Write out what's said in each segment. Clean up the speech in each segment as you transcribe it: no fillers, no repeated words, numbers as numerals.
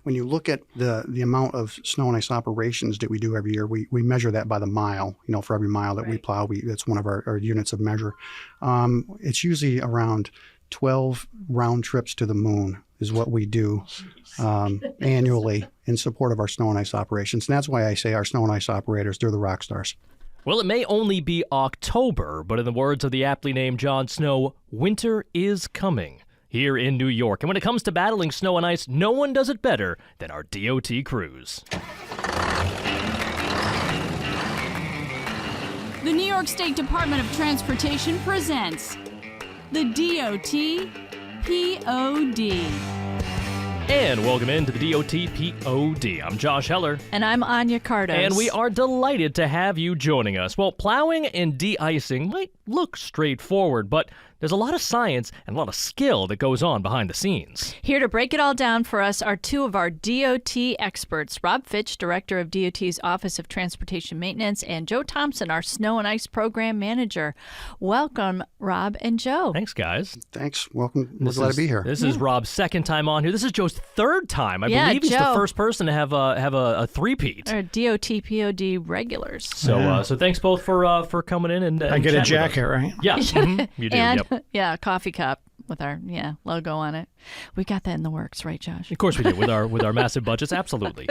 when you look at the amount of snow and ice operations that we do every year, we measure that by the mile. For every mile that we plow, that's one of our units of measure. It's usually around 12 round trips to the moon is what we do annually in support of our snow and ice operations. And that's why I say our snow and ice operators, they're the rock stars. Well, it may only be October, but in the words of the aptly named Jon Snow, winter is coming here in New York. And when it comes to battling snow and ice, no one does it better than our DOT crews. The New York State Department of Transportation presents the DOT POD. And welcome into the DOT POD. I'm Josh Heller. And I'm Anya Cardos. And we are delighted to have you joining us. Well, plowing and de-icing might look straightforward, but there's a lot of science and a lot of skill that goes on behind the scenes. Here to break it all down for us are two of our DOT experts, Rob Fitch, Director of DOT's Office of Transportation Maintenance, and Joe Thompson, our Snow and Ice Program Manager. Welcome, Rob and Joe. Thanks, guys. Thands. Welcome. We're glad to be here. This is Rob's second time on here. This is Joe's third time. I believe he's the first person to have a three-peat. Or DOT POD regulars. So thanks both for coming in and I get a jacket, right? Yeah, you do. And, yep. Yeah, a coffee cup with our logo on it. We got that in the works, right, Josh? Of course we do, with our massive budgets. Absolutely.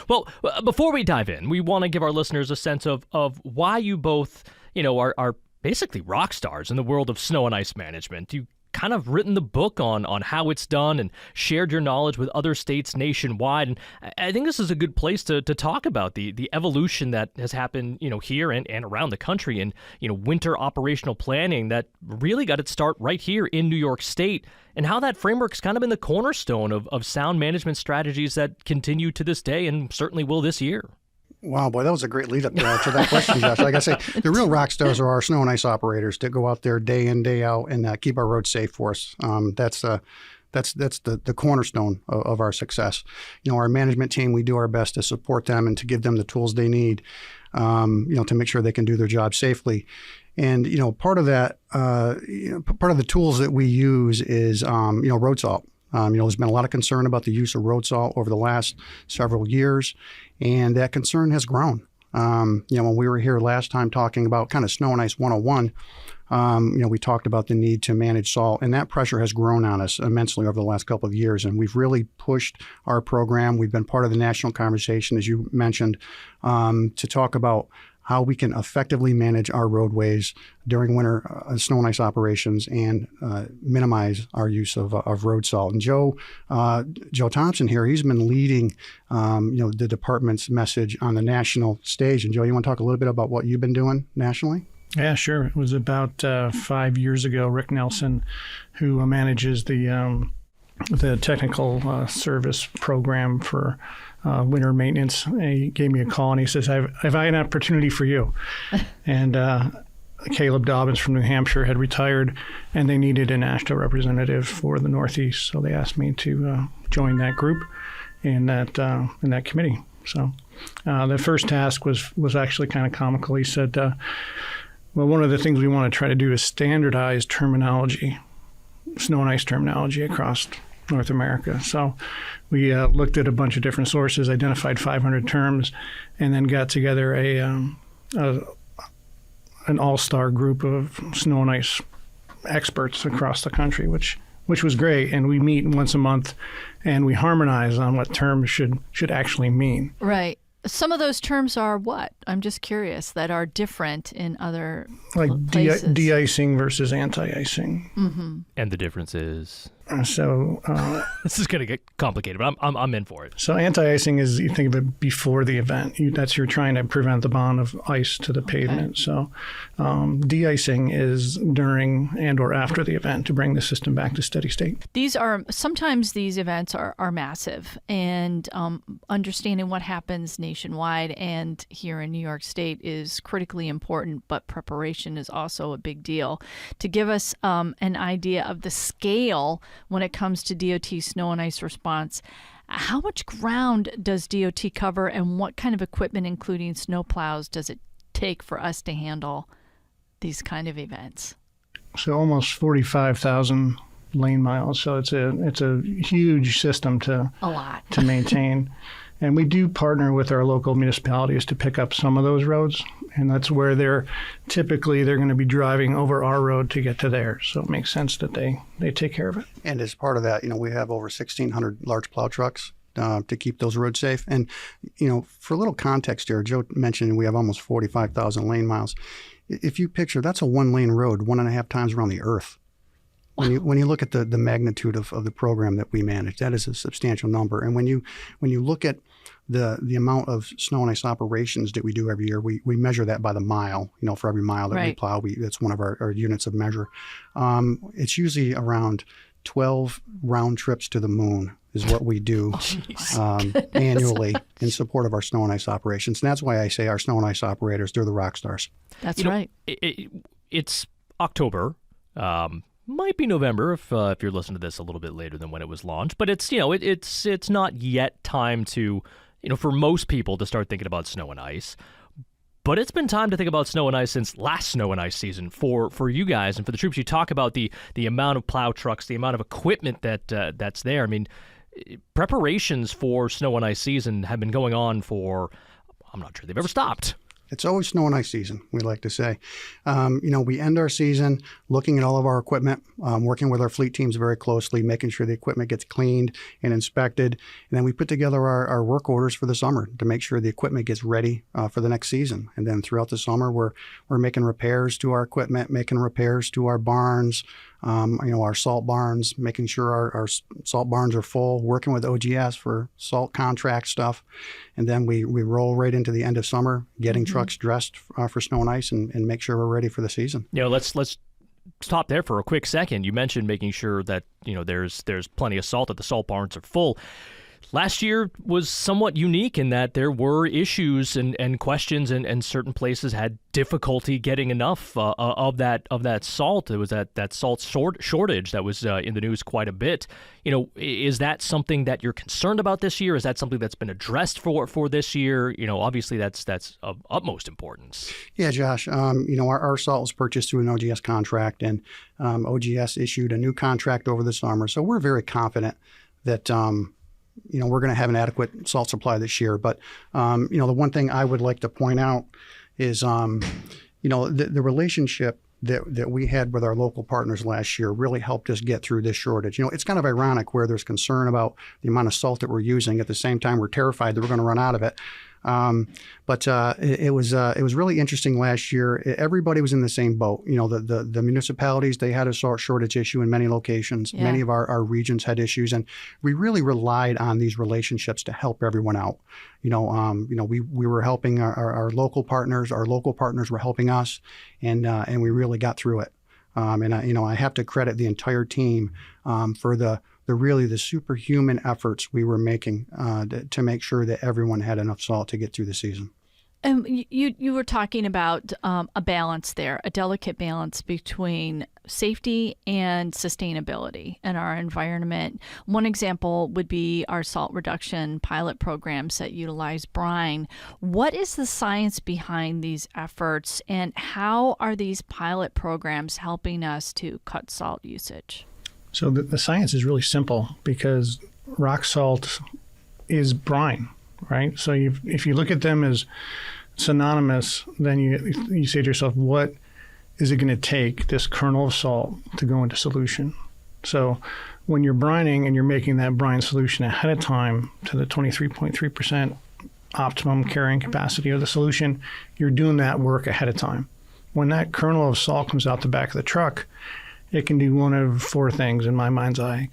Well, before we dive in, we want to give our listeners a sense of why you both, are basically rock stars in the world of snow and ice management. You kind of written the book on how it's done and shared your knowledge with other states nationwide. And I think this is a good place to talk about the evolution that has happened, here and around the country and, winter operational planning that really got its start right here in New York State, and how that framework's kind of been the cornerstone of sound management strategies that continue to this day and certainly will this year. Wow, boy, that was a great lead up to that question, Josh. Like I say, the real rock stars are our snow and ice operators that go out there day in, day out and keep our roads safe for us. That's the cornerstone of our success. Our management team, we do our best to support them and to give them the tools they need, to make sure they can do their job safely. And, part of that, part of the tools that we use is, road salt. There's been a lot of concern about the use of road salt over the last several years, and that concern has grown. When we were here last time talking about kind of snow and ice 101, we talked about the need to manage salt, and that pressure has grown on us immensely over the last couple of years, and we've really pushed our program. We've been part of the national conversation, as you mentioned, to talk about how we can effectively manage our roadways during winter snow and ice operations and minimize our use of road salt. And Joe Thompson here, he's been leading, the department's message on the national stage. And Joe, you want to talk a little bit about what you've been doing nationally? Yeah, sure. It was about 5 years ago. Rick Nelson, who manages the technical service program for winter maintenance, he gave me a call and he says, I've an opportunity for you. And Caleb Dobbins from New Hampshire had retired, and they needed a national representative for the Northeast. So they asked me to join that group in that committee. So the first task was actually kind of comical. He said, well, one of the things we want to try to do is standardize terminology, snow and ice terminology across North America. So we looked at a bunch of different sources, identified 500 terms, and then got together an all-star group of snow and ice experts across the country, which was great. And we meet once a month, and we harmonize on what terms should actually mean. Right. Some of those terms are what? I'm just curious, that are different in other places. Like de-icing versus anti-icing. Mm-hmm. And the difference is? So this is going to get complicated, but I'm in for it. So anti-icing is, you think of it before the event. You're trying to prevent the bond of ice to the pavement. So de-icing is during and or after the event to bring the system back to steady state. Sometimes these events are massive, and understanding what happens nationwide and here in New York State is critically important, but preparation is also a big deal. To give us an idea of the scale when it comes to DOT snow and ice response, how much ground does DOT cover, and what kind of equipment, including snow plows, does it take for us to handle these kind of events? So almost 45,000 lane miles. So it's a huge system to A lot. to maintain. And we do partner with our local municipalities to pick up some of those roads. And that's where they're going to be driving over our road to get to theirs. So it makes sense that they take care of it. And as part of that, we have over 1,600 large plow trucks to keep those roads safe. And, for a little context here, Joe mentioned we have almost 45,000 lane miles. If you picture, that's a one-lane road 1.5 times around the earth. When you look at the magnitude of the program that we manage, that is a substantial number. And when you look at the amount of snow and ice operations that we do every year, we measure that by the mile. For every mile that we plow, that's one of our units of measure. It's usually around 12 round trips to the moon is what we do annually in support of our snow and ice operations. And that's why I say our snow and ice operators, they're the rock stars. That's right. It's October. Might be November if you're listening to this a little bit later than when it was launched. But it's it's not yet time to for most people to start thinking about snow and ice. But it's been time to think about snow and ice since last snow and ice season for you guys and for the troops. You talk about the amount of plow trucks, the amount of equipment that's there. I mean, preparations for snow and ice season have been going on for, I'm not sure they've ever stopped. It's always snow and ice season, we like to say. We end our season looking at all of our equipment, working with our fleet teams very closely, making sure the equipment gets cleaned and inspected. And then we put together our work orders for the summer to make sure the equipment gets ready for the next season. And then throughout the summer, we're making repairs to our equipment, making repairs to our barns, our salt barns, making sure our salt barns are full, working with OGS for salt contract stuff. And then we roll right into the end of summer, getting trucks dressed for snow and ice and make sure we're ready for the season. Let's stop there for a quick second. You mentioned making sure that, there's plenty of salt, that the salt barns are full. Last year was somewhat unique in that there were issues and questions, and certain places had difficulty getting enough of that salt. There was that salt shortage that was in the news quite a bit. Is that something that you're concerned about this year? Is that something that's been addressed for this year? Obviously that's of utmost importance. Yeah, Josh. Our salt was purchased through an OGS contract, and OGS issued a new contract over the summer. So we're very confident that we're going to have an adequate salt supply this year. But, the one thing I would like to point out is, the relationship that we had with our local partners last year really helped us get through this shortage. It's kind of ironic where there's concern about the amount of salt that we're using. At the same time, we're terrified that we're going to run out of it. But it was really interesting last year. Everybody was in the same boat. The municipalities, they had a salt shortage issue in many locations. Yeah. Many of our regions had issues, and we really relied on these relationships to help everyone out. We were helping our local partners. Our local partners were helping us, and we really got through it. I have to credit the entire team for the superhuman efforts we were making to make sure that everyone had enough salt to get through the season. You were talking about a balance there, a delicate balance between safety and sustainability in our environment. One example would be our salt reduction pilot programs that utilize brine. What is the science behind these efforts, and how are these pilot programs helping us to cut salt usage? So the science is really simple because rock salt is brine, right? So if you look at them as synonymous, then you say to yourself, what is it going to take, this kernel of salt, to go into solution? So when you're brining and you're making that brine solution ahead of time to the 23.3% optimum carrying capacity of the solution, you're doing that work ahead of time. When that kernel of salt comes out the back of the truck, it can do one of four things in my mind's eye.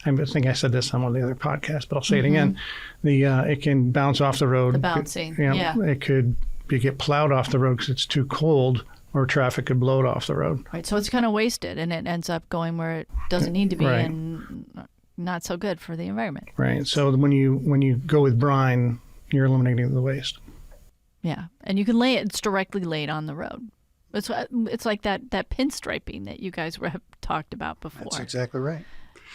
I think I said this on one of the other podcasts, but I'll say it again. It can bounce off the road. The bouncing, It could get plowed off the road because it's too cold, or traffic could blow it off the road. Right, so it's kind of wasted, and it ends up going where it doesn't need to be, right, and not so good for the environment. Right. So when you go with brine, you're eliminating the waste. Yeah, and you can it's directly laid on the road. It's like that pinstriping that you guys have talked about before. That's exactly right.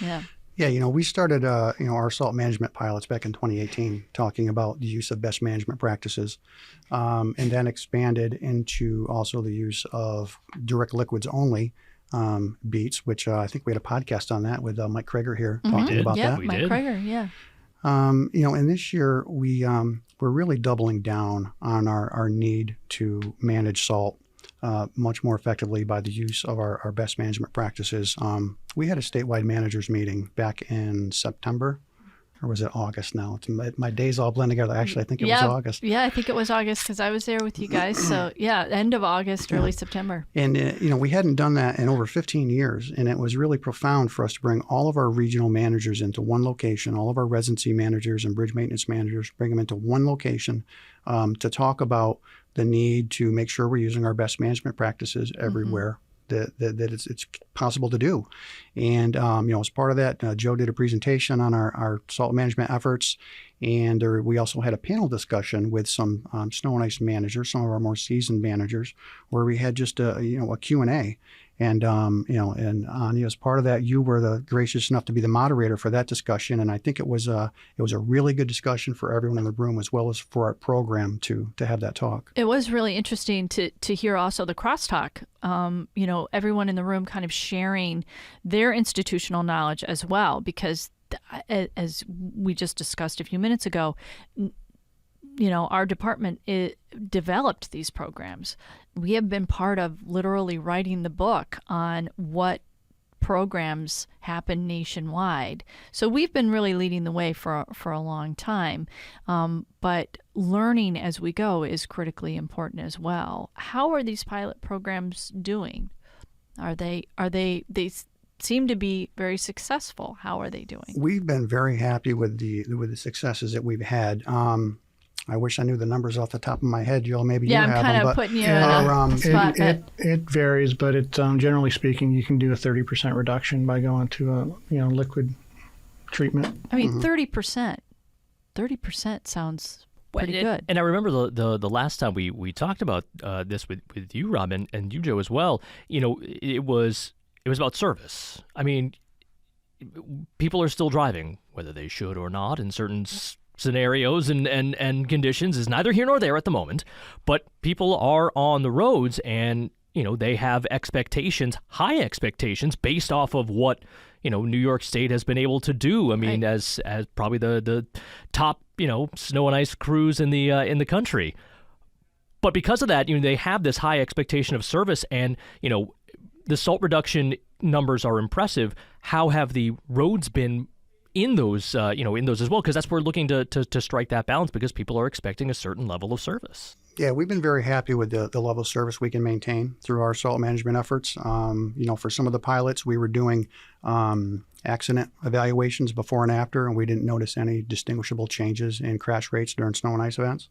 Yeah. Yeah, we started our salt management pilots back in 2018, talking about the use of best management practices, and then expanded into also the use of direct liquids only beats, which I think we had a podcast on that with Mike Krager here talking about Yeah, that. We Mike did. Krager, yeah. And this year we're really doubling down on our need to manage salt much more effectively by the use of our best management practices. We had a statewide managers meeting back in September, or was it August now? My days all blend together. Actually, I think it was August. Yeah, I think it was August because I was there with you guys. So, yeah, end of August, early September. And, we hadn't done that in over 15 years, and it was really profound for us to bring all of our regional managers into one location, all of our residency managers and bridge maintenance managers, bring them into one location to talk about the need to make sure we're using our best management practices everywhere that it's possible to do. And, as part of that, Joe did a presentation on our salt management efforts. And we also had a panel discussion with some snow and ice managers, some of our more seasoned managers, where we had just a Q&A. And, and Anya, as part of that, you were gracious enough to be the moderator for that discussion. And I think it was a really good discussion for everyone in the room, as well as for our program to have that talk. It was really interesting to hear also the crosstalk. Everyone in the room kind of sharing their institutional knowledge as well, because as we just discussed a few minutes ago, our department developed these programs. We have been part of literally writing the book on what programs happen nationwide. So we've been really leading the way for a long time. But learning as we go is critically important as well. How are these pilot programs doing? They seem to be very successful. How are they doing? We've been very happy with the successes that we've had. I wish I knew the numbers off the top of my head, Joel. Maybe you have them. Yeah, I'm kind of putting you in a spot. It varies, but generally speaking, you can do a 30% reduction by going to a liquid treatment. I mean, 30%. 30% sounds pretty good. And I remember the last time we talked about this with you, Rob, and you, Joe, as well. It was about service. I mean, people are still driving, whether they should or not, in certain scenarios and conditions is neither here nor there at the moment. But people are on the roads, and they have expectations, high expectations, based off of what New York State has been able to do. I mean, right. as probably the top snow and ice crews in the country. But because of that, they have this high expectation of service, and the salt reduction numbers are impressive. How have the roads been in those as well? Because that's where we're looking to strike that balance, because people are expecting a certain level of service. Yeah, we've been very happy with the level of service we can maintain through our salt management efforts. For some of the pilots, we were doing accident evaluations before and after, and we didn't notice any distinguishable changes in crash rates during snow and ice events.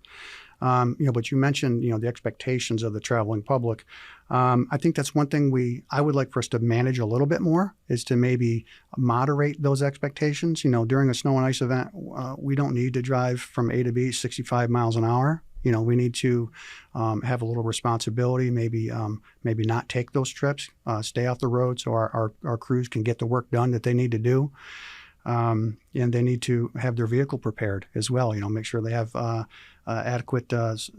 But you mentioned, the expectations of the traveling public. I think that's one thing I would like for us to manage a little bit more, is to maybe moderate those expectations. During a snow and ice event, we don't need to drive from A to B 65 miles an hour. We need to have a little responsibility, maybe not take those trips, stay off the road so our crews can get the work done that they need to do. And they need to have their vehicle prepared as well, make sure they have adequate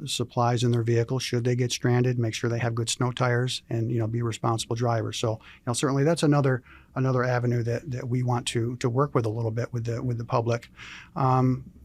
supplies in their vehicle should they get stranded, make sure they have good snow tires, and be responsible drivers. So certainly that's another avenue that we want to work with a little bit with the public.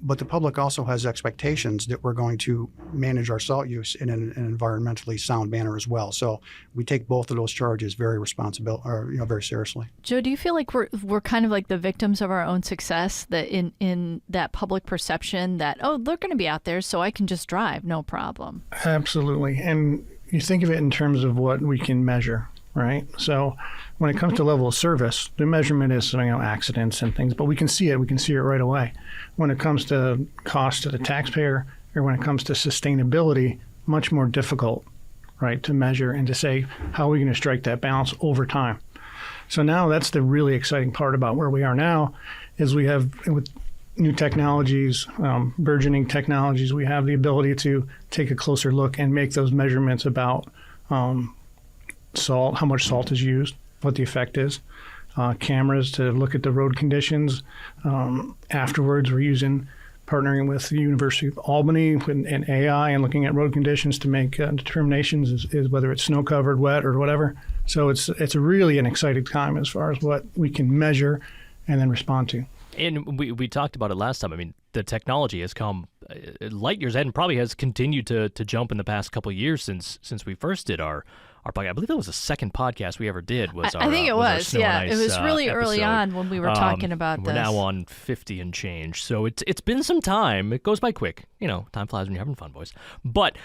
But the public also has expectations that we're going to manage our salt use in an environmentally sound manner as well. So we take both of those charges very very seriously. Joe, do you feel like we're kind of like the victims of our own success, that in that public perception that, oh, they're going to be out there, so I can just drive, no problem? Absolutely. And you think of it in terms of what we can measure, right? So when it comes to level of service, the measurement is accidents and things, but we can see it. We can see it right away. When it comes to cost to the taxpayer, or when it comes to sustainability, much more difficult, right, to measure and to say, how are we going to strike that balance over time? So now that's the really exciting part about where we are now, is we have, with new technologies, burgeoning technologies, we have the ability to take a closer look and make those measurements about salt, how much salt is used, what the effect is, cameras to look at the road conditions. Afterwards, we're using partnering with the University of Albany and AI and looking at road conditions to make determinations is whether it's snow covered, wet, or whatever. So it's really an exciting time as far as what we can measure and then respond to. And we talked about it last time. I mean, the technology has come light years ahead and probably has continued to jump in the past couple of years since we first did our podcast. I believe that was the second podcast we ever did. I think it was. Yeah, it was really early on when we were talking about this. We're now on 50 and change, so it's been some time. It goes by quick. Time flies when you're having fun, boys. But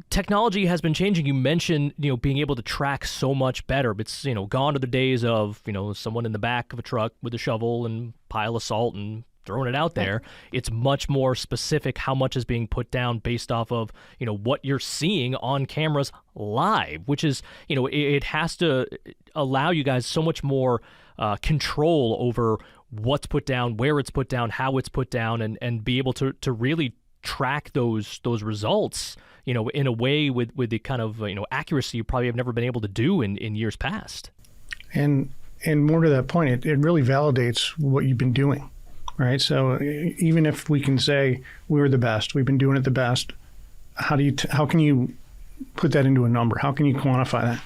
technology has been changing. You mentioned, being able to track so much better. It's, gone are the days of, someone in the back of a truck with a shovel and pile of salt and throwing it out there. It's much more specific how much is being put down based off of, what you're seeing on cameras live, which is, it has to allow you guys so much more control over what's put down, where it's put down, how it's put down, and be able to really track those results, in a way with the kind of, accuracy you probably have never been able to do in years past. And more to that point, it really validates what you've been doing, right? So even if we can say we're the best, we've been doing it the best, how can you put that into a number? How can you quantify that?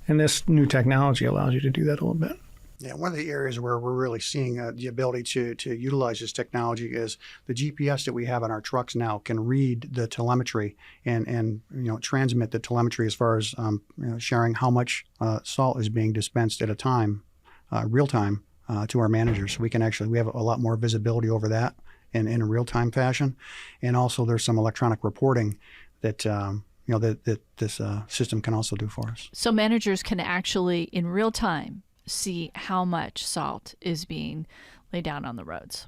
And this new technology allows you to do that a little bit. Yeah, one of the areas where we're really seeing the ability to utilize this technology is the GPS that we have on our trucks now can read the telemetry and transmit the telemetry as far as sharing how much salt is being dispensed at a time, real time, to our managers. So we have a lot more visibility over that in a real time fashion, and also there's some electronic reporting that that this system can also do for us. So managers can actually in real time see how much salt is being laid down on the roads.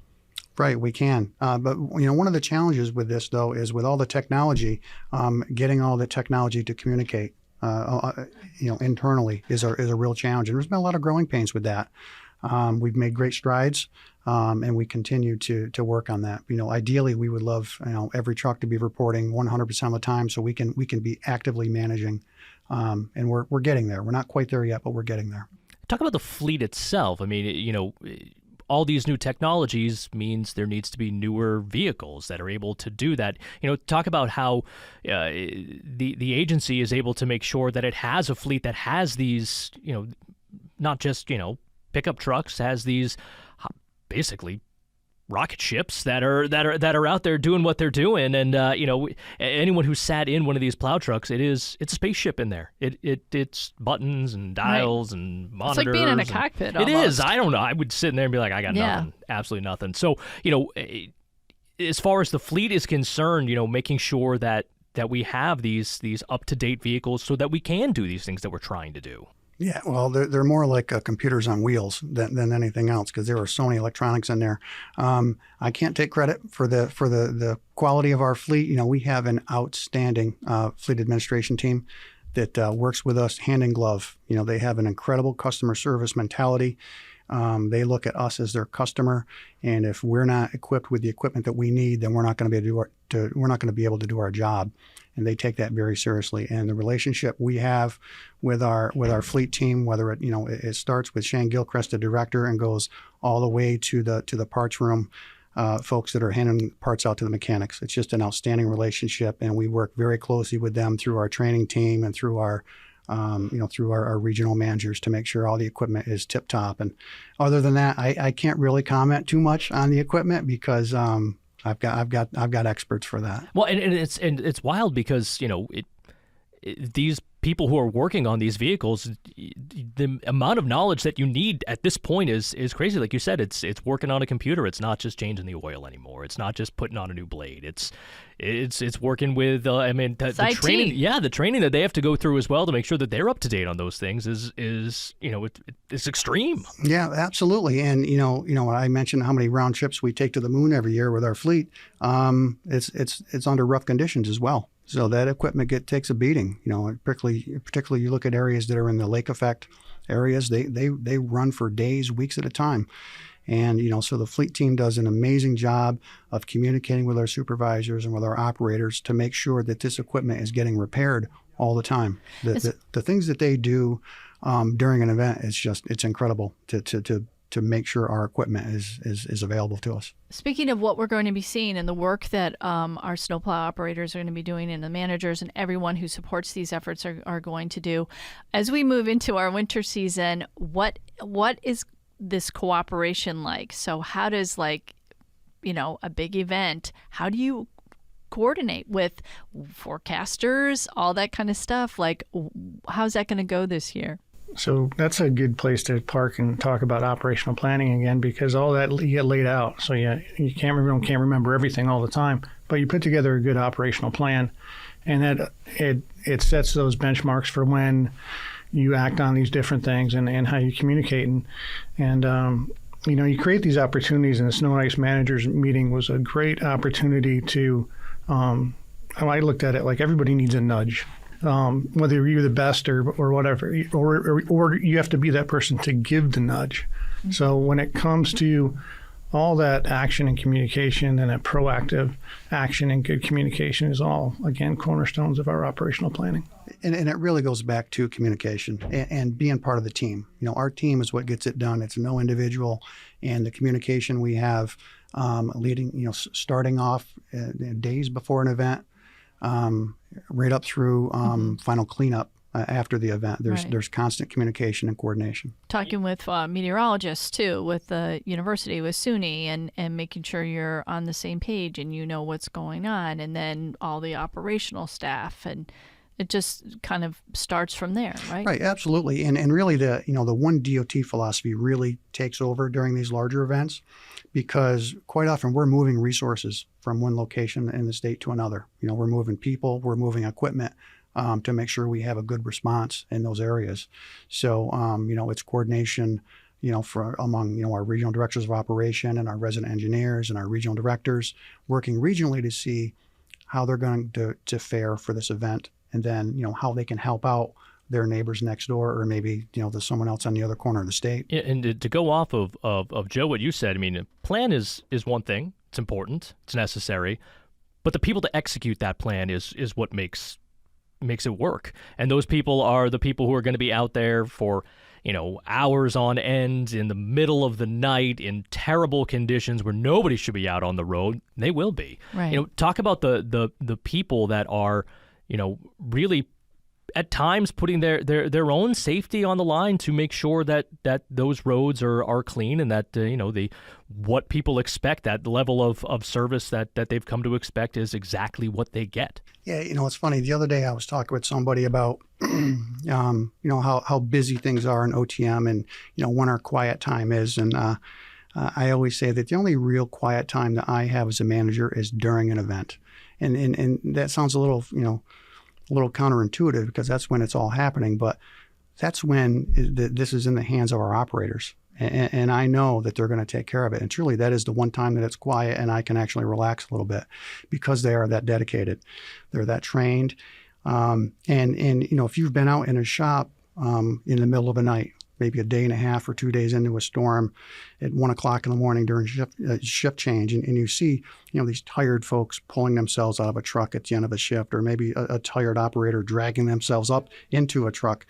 Right, we can. But one of the challenges with this, though, is with all the technology, getting all the technology to communicate, internally is a real challenge. And there's been a lot of growing pains with that. We've made great strides, and we continue to work on that. Ideally, we would love every truck to be reporting 100% of the time, so we can be actively managing. And we're getting there. We're not quite there yet, but we're getting there. Talk about the fleet itself. I mean, all these new technologies means there needs to be newer vehicles that are able to do that. Talk about how the agency is able to make sure that it has a fleet that has these, not just, pickup trucks, has these basically rocket ships that are out there doing what they're doing, and anyone who sat in one of these plow trucks, it's a spaceship in there. It's buttons and dials and monitors. It's like being in a cockpit. Almost. It is. I don't know. I would sit in there and be like, I got nothing, absolutely nothing. So as far as the fleet is concerned, making sure that we have these up to date vehicles so that we can do these things that we're trying to do. Yeah, well, they're more like computers on wheels than anything else, because there are so many electronics in there. I can't take credit for the quality of our fleet. We have an outstanding fleet administration team that works with us hand in glove. They have an incredible customer service mentality. They look at us as their customer, and if we're not equipped with the equipment that we need, then we're not going to be able to do our job. And they take that very seriously. And the relationship we have with our fleet team, whether it starts with Shane Gilchrist, the director, and goes all the way to the parts room folks that are handing parts out to the mechanics. It's just an outstanding relationship, and we work very closely with them through our training team and through our regional managers to make sure all the equipment is tip top. And other than that, I can't really comment too much on the equipment because I've got experts for that. Well, and it's wild because these people who are working on these vehicles, the amount of knowledge that you need at this point is crazy. Like you said, it's working on a computer. It's not just changing the oil anymore. It's not just putting on a new blade. It's working with the training. Yeah, the training that they have to go through as well to make sure that they're up to date on those things is it's extreme. Yeah, absolutely. And I mentioned how many round trips we take to the moon every year with our fleet. It's under rough conditions as well. So that equipment takes a beating. Particularly you look at areas that are in the lake effect areas. They run for days, weeks at a time. And so the fleet team does an amazing job of communicating with our supervisors and with our operators to make sure that this equipment is getting repaired all the time. The things that they do during an event, it's incredible to to make sure our equipment is available to us. Speaking of what we're going to be seeing and the work that our snowplow operators are going to be doing, and the managers and everyone who supports these efforts are going to do, as we move into our winter season, what is this cooperation like? So how does, like, you know, a big event, how do you coordinate with forecasters, all that kind of stuff? Like, how's that going to go this year? So that's a good place to park and talk about operational planning again, because all that you get laid out. So you can't remember everything all the time, but you put together a good operational plan, and that it sets those benchmarks for when you act on these different things and how you communicate. And you know, you create these opportunities, and the Snow and Ice Managers meeting was a great opportunity to, I looked at it like everybody needs a nudge. Whether you're the best or whatever, or you have to be that person to give the nudge. Mm-hmm. So when it comes to all that action and communication, and that proactive action and good communication is all, again, cornerstones of our operational planning. And it really goes back to communication and being part of the team. You know, our team is what gets it done. It's no individual, and the communication we have leading, you know, starting off days before an event, right up through final cleanup after the event. There's constant communication and coordination. Talking with meteorologists too, with the university, with SUNY, and making sure you're on the same page and you know what's going on, and then all the operational staff, and it just kind of starts from there, right? Right, absolutely. And really the one DOT philosophy really takes over during these larger events, because quite often we're moving resources from one location in the state to another. You know, we're moving people, we're moving equipment to make sure we have a good response in those areas. So, you know, it's coordination, you know, among, you know, our regional directors of operation and our resident engineers and our regional directors working regionally to see how they're going to fare for this event, and then, you know, how they can help out their neighbors next door, or maybe, you know, there's someone else on the other corner of the state. Yeah, and to go off of Joe, what you said, I mean, plan is one thing. It's important. It's necessary. But the people to execute that plan is what makes it work. And those people are the people who are going to be out there for, you know, hours on end in the middle of the night in terrible conditions where nobody should be out on the road. They will be. Right. You know, talk about the people that are, you know, really at times putting their own safety on the line to make sure that those roads are clean, and that you know, what people expect, that level of service that they've come to expect, is exactly what they get. Yeah, you know, it's funny. The other day I was talking with somebody about you know, how busy things are in OTM, and, you know, when our quiet time is. And I always say that the only real quiet time that I have as a manager is during an event. And that sounds a little, you know, a little counterintuitive, because that's when it's all happening, but that's when this is in the hands of our operators. And I know that they're going to take care of it. And truly, that is the one time that it's quiet and I can actually relax a little bit, because they are that dedicated. They're that trained. And you know, if you've been out in a shop in the middle of a night, maybe a day and a half or 2 days into a storm at 1 o'clock in the morning during shift change, and you see, you know, these tired folks pulling themselves out of a truck at the end of a shift, or maybe a tired operator dragging themselves up into a truck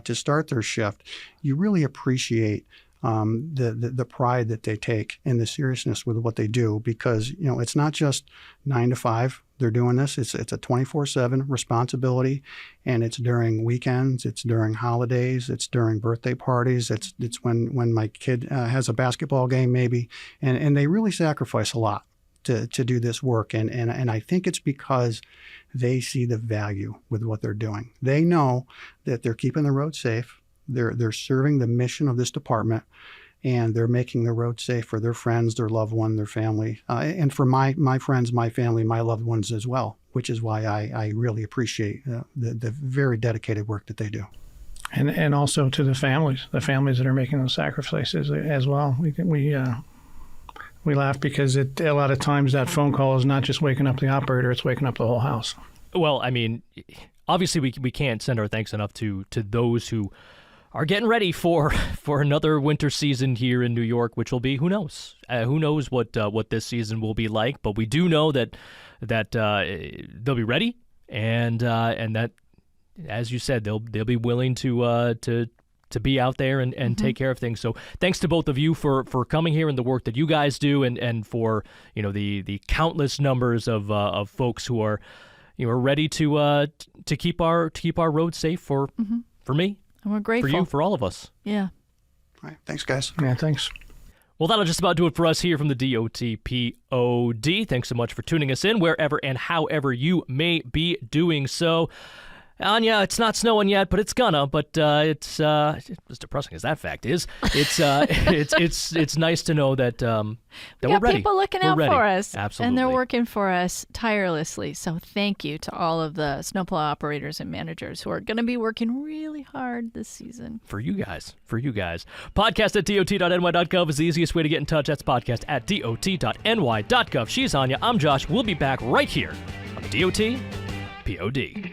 to start their shift, you really appreciate the pride that they take and the seriousness with what they do, because, you know, it's not just 9 to 5. They're doing this. It's a 24/7 responsibility, and it's during weekends, it's during holidays, it's during birthday parties, it's when my kid has a basketball game maybe, and they really sacrifice a lot to do this work, and I think it's because they see the value with what they're doing. They know that they're keeping the road safe. They're serving the mission of this department, and they're making the road safe for their friends, their loved one, their family, and for my friends, my family, my loved ones as well, which is why I really appreciate the very dedicated work that they do. And also to the families that are making those sacrifices as well. We laugh because a lot of times that phone call is not just waking up the operator, it's waking up the whole house. Well, I mean, obviously we can't send our thanks enough to those who are getting ready for another winter season here in New York, which will be, who knows what this season will be like. But we do know that they'll be ready, and that, as you said, they'll be willing to to be out there and take care of things. So thanks to both of you for coming here and the work that you guys do, and for the countless numbers of folks who are ready to keep our roads safe for me, And we're grateful. for you, for all of us. Yeah. All right. Thanks, guys. Yeah, thanks. Well, that'll just about do it for us here from the DOTPOD. Thanks so much for tuning us in wherever and however you may be doing so. Anya, it's not snowing yet, but it's gonna. But it's as depressing as that fact is. It's nice to know that that We we're got ready. people looking We're out ready. for us. Absolutely. And they're working for us tirelessly. So thank you to all of the snowplow operators and managers who are going to be working really hard this season. For you guys. Podcast at dot.ny.gov is the easiest way to get in touch. That's podcast at dot.ny.gov. She's Anya. I'm Josh. We'll be back right here on the DOT POD.